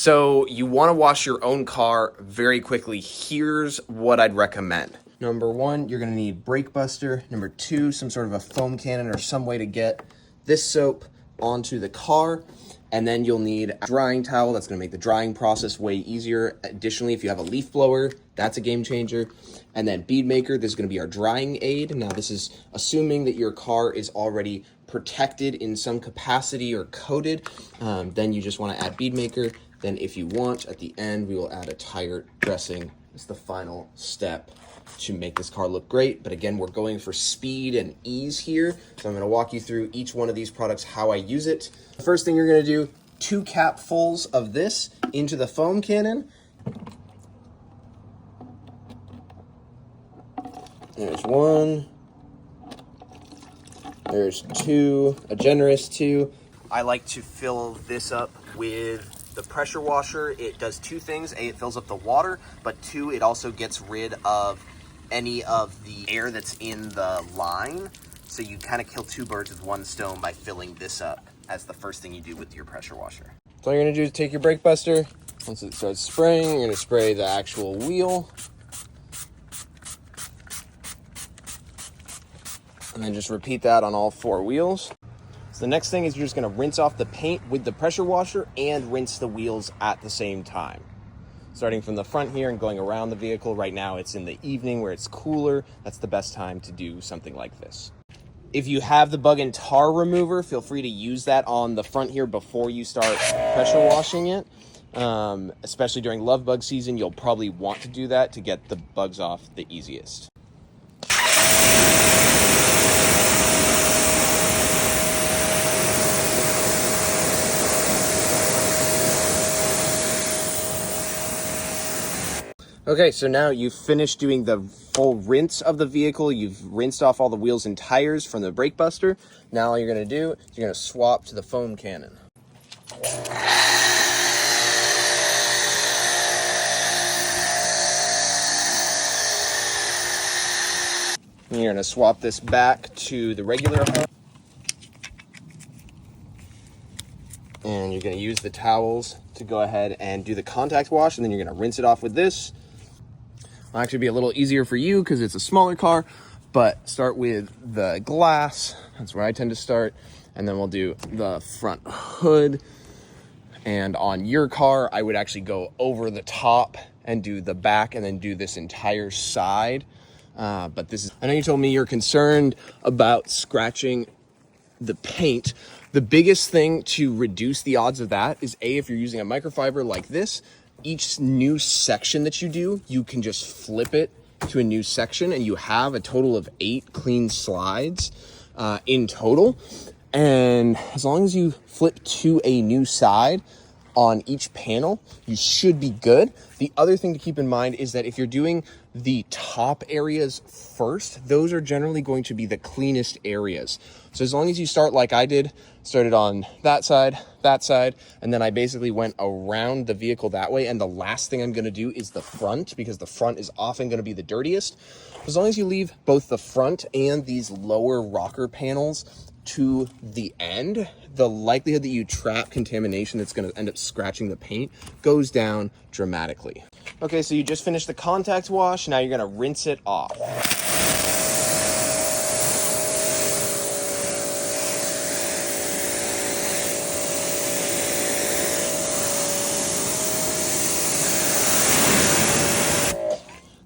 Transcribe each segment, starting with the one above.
So you want to wash your own car very quickly. Here's what I'd recommend. Number one, you're going to need brake buster. Number two, some sort of a foam cannon or some way to get this soap onto the car. And then you'll need a drying towel. That's going to make the drying process way easier. Additionally, if you have a leaf blower, that's a game changer. And then bead maker, this is going to be our drying aid. Now, this is assuming that your car is already protected in some capacity or coated. Then you just want to add bead maker. Then if you want, at the end, we will add a tire dressing. It's the final step to make this car look great. But again, we're going for speed and ease here. So I'm gonna walk you through each one of these products, how I use it. The first thing you're gonna do, 2 capfuls of this into the foam cannon. There's 1. There's 2, a generous 2. I like to fill this up with the pressure washer. It does 2 things. A, it fills up the water, but 2, it also gets rid of any of the air that's in the line. So you kind of kill 2 birds with 1 stone by filling this up as the first thing you do with your pressure washer. So all you're gonna do is take your brake buster. Once it starts spraying, you're gonna spray the actual wheel. And then just repeat that on all 4 wheels. So the next thing is you're just gonna rinse off the paint with the pressure washer and rinse the wheels at the same time. Starting from the front here and going around the vehicle. Right now it's in the evening where it's cooler. That's the best time to do something like this. If you have the bug and tar remover, feel free to use that on the front here before you start pressure washing it. Especially during love bug season, you'll probably want to do that to get the bugs off the easiest. Okay, so now you've finished doing the full rinse of the vehicle. You've rinsed off all the wheels and tires from the brake buster. Now all you're gonna do is you're gonna swap to the foam cannon. And you're gonna swap this back to the regular hose. And you're gonna use the towels to go ahead and do the contact wash, and then you're gonna rinse it off with this. It'll actually be a little easier for you because it's a smaller car, but start with the glass. That's where I tend to start. And then we'll do the front hood. And on your car, I would actually go over the top and do the back and then do this entire side. But this is, I know you told me you're concerned about scratching the paint. The biggest thing to reduce the odds of that is if you're using a microfiber like this, each new section that you do, you can just flip it to a new section and you have a total of 8 clean slides in total. And as long as you flip to a new side on each panel, you should be good. The other thing to keep in mind is that if you're doing the top areas first, those are generally going to be the cleanest areas. So as long as you start like I did, started on that side, and then I basically went around the vehicle that way. And the last thing I'm gonna do is the front, because the front is often gonna be the dirtiest. As long as you leave both the front and these lower rocker panels to the end, the likelihood that you trap contamination that's going to end up scratching the paint goes down dramatically. Okay, so you just finished the contact wash. Now you're going to rinse it off.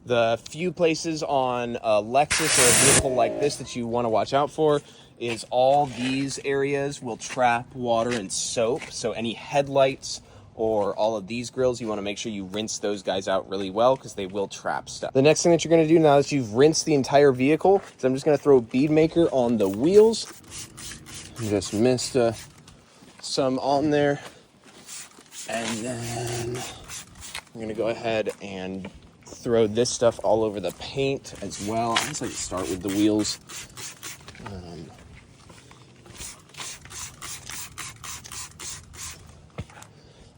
The few places on a Lexus or a vehicle like this that you want to watch out for is all these areas will trap water and soap. So any headlights or all of these grills, you want to make sure you rinse those guys out really well because they will trap stuff. The next thing that you're going to do now that you've rinsed the entire vehicle is I'm just going to throw bead maker on the wheels. Just missed some on there. And then I'm going to go ahead and throw this stuff all over the paint as well. I just like to start with the wheels.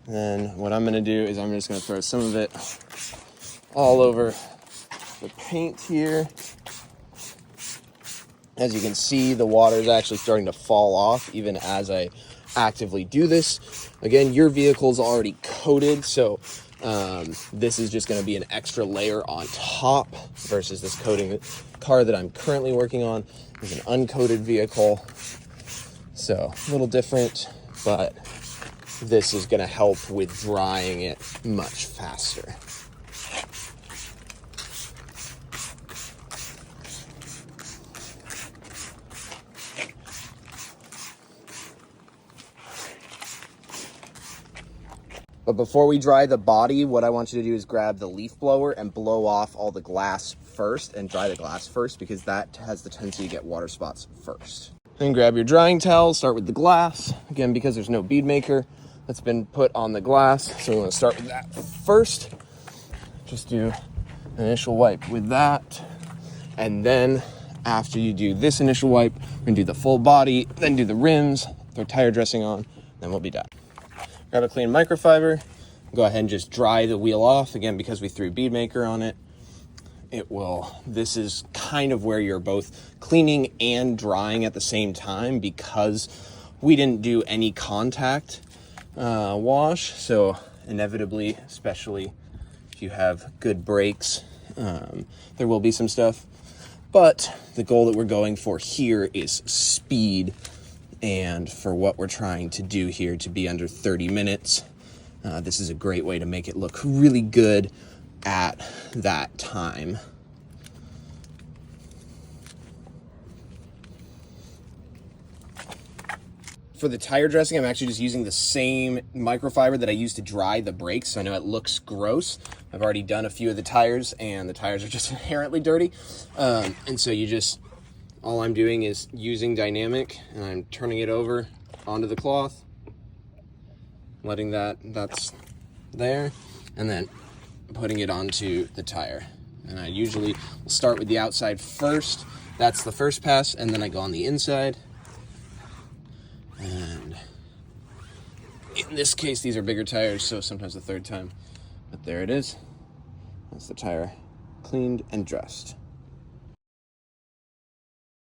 Then what I'm going to do is I'm just going to throw some of it all over the paint here. As you can see, the water is actually starting to fall off even as I actively do this. Again, your vehicle's already coated, so this is just going to be an extra layer on top versus this coating. The car that I'm currently working on is an uncoated vehicle, so a little different, but this is going to help with drying it much faster. But before we dry the body, what I want you to do is grab the leaf blower and blow off all the glass first and dry the glass first, because that has the tendency to get water spots first. Then grab your drying towel, start with the glass. Again, because there's no bead maker that's been put on the glass, so we want to start with that first. Just do an initial wipe with that. And then after you do this initial wipe, we're gonna do the full body, then do the rims, throw tire dressing on, then we'll be done. Grab a clean microfiber, go ahead and just dry the wheel off. Again, because we threw bead maker on it, this is kind of where you're both cleaning and drying at the same time, because we didn't do any contact wash. So inevitably, especially if you have good brakes, there will be some stuff. But the goal that we're going for here is speed. And for what we're trying to do here, to be under 30 minutes, this is a great way to make it look really good at that time. For the tire dressing, I'm actually just using the same microfiber that I used to dry the brakes, so I know it looks gross. I've already done a few of the tires, and the tires are just inherently dirty. And so all I'm doing is using dynamic, and I'm turning it over onto the cloth, letting that's there, and then putting it onto the tire. And I usually will start with the outside first. That's the first pass, and then I go on the inside. And in this case, these are bigger tires, so sometimes the third time. But there it is. That's the tire cleaned and dressed.